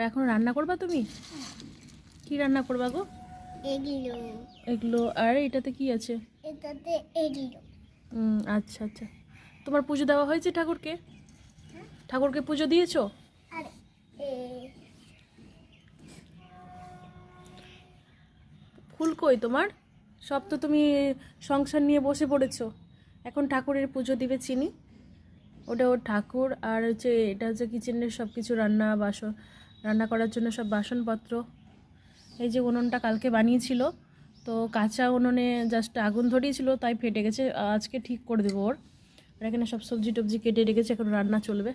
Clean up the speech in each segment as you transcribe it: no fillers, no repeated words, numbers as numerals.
এখন রান্না করবা তুমি? কি রান্না করবা গো? এগুলো এগুলো। আর এটাতে কি আছে? এটাতে এগুলো। আচ্ছা আচ্ছা। তোমার পুজো দেওয়া হয়েছে ঠাকুরকে? ঠাকুরকে পুজো দিয়েছো? আর ফুল কই তোমার? সব তো তুমি সংসার নিয়ে বসে পড়েছো। এখন ঠাকুরের পুজো দিবে চিনি, ওটা ওর ঠাকুর। আর হচ্ছে এটা হচ্ছে কিচেনের সব কিছু রান্না করার জন্য সব বাসনপত্র। এই যে উনুনটা কালকে বানিয়েছিল, তো কাঁচা উনুনে জাস্ট আগুন ধরিয়েছিল, তাই ফেটে গেছে। আজকে ঠিক করে দেবো ওর। আর এখানে সব সবজি টবজি কেটে রেখেছে, এখন রান্না চলবে।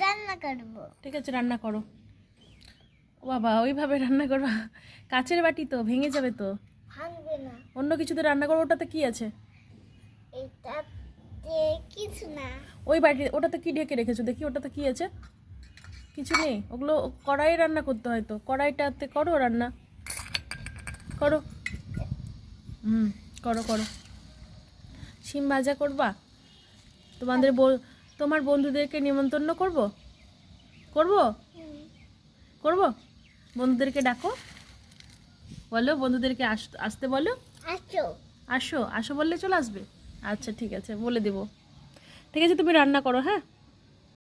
রান্না করবো। ঠিক আছে, রান্না করো। ও বাবা, ওইভাবে রান্না করবা? কাচের বাটি তো ভেঙে যাবে তো। ভাঙবে না। অন্য কিছুতে রান্না করো। ওটাতে কি আছে? এটাতে কিছু না। ওই বাটি ওটাতে কি ঢেকে রেখেছো দেখি? ওটাতে কি আছে? কিছু নেই। ওগুলো কড়াই রান্না করতে হয় তো, কড়াইটাতে করো রান্না। করো। করো করো। শিম ভাজা করবা? তোমার বন্ধুদেরকে নিমন্ত্রণ করব? করব? করব। বন্ধুদেরকে ডাকো, বলো বন্ধুদেরকে আসতে বলো। আসো। আসো আসো বললে চলে আসবে। আচ্ছা ঠিক আছে, বলে দেবো। ঠিক আছে, তুমি রান্না করো। হ্যাঁ।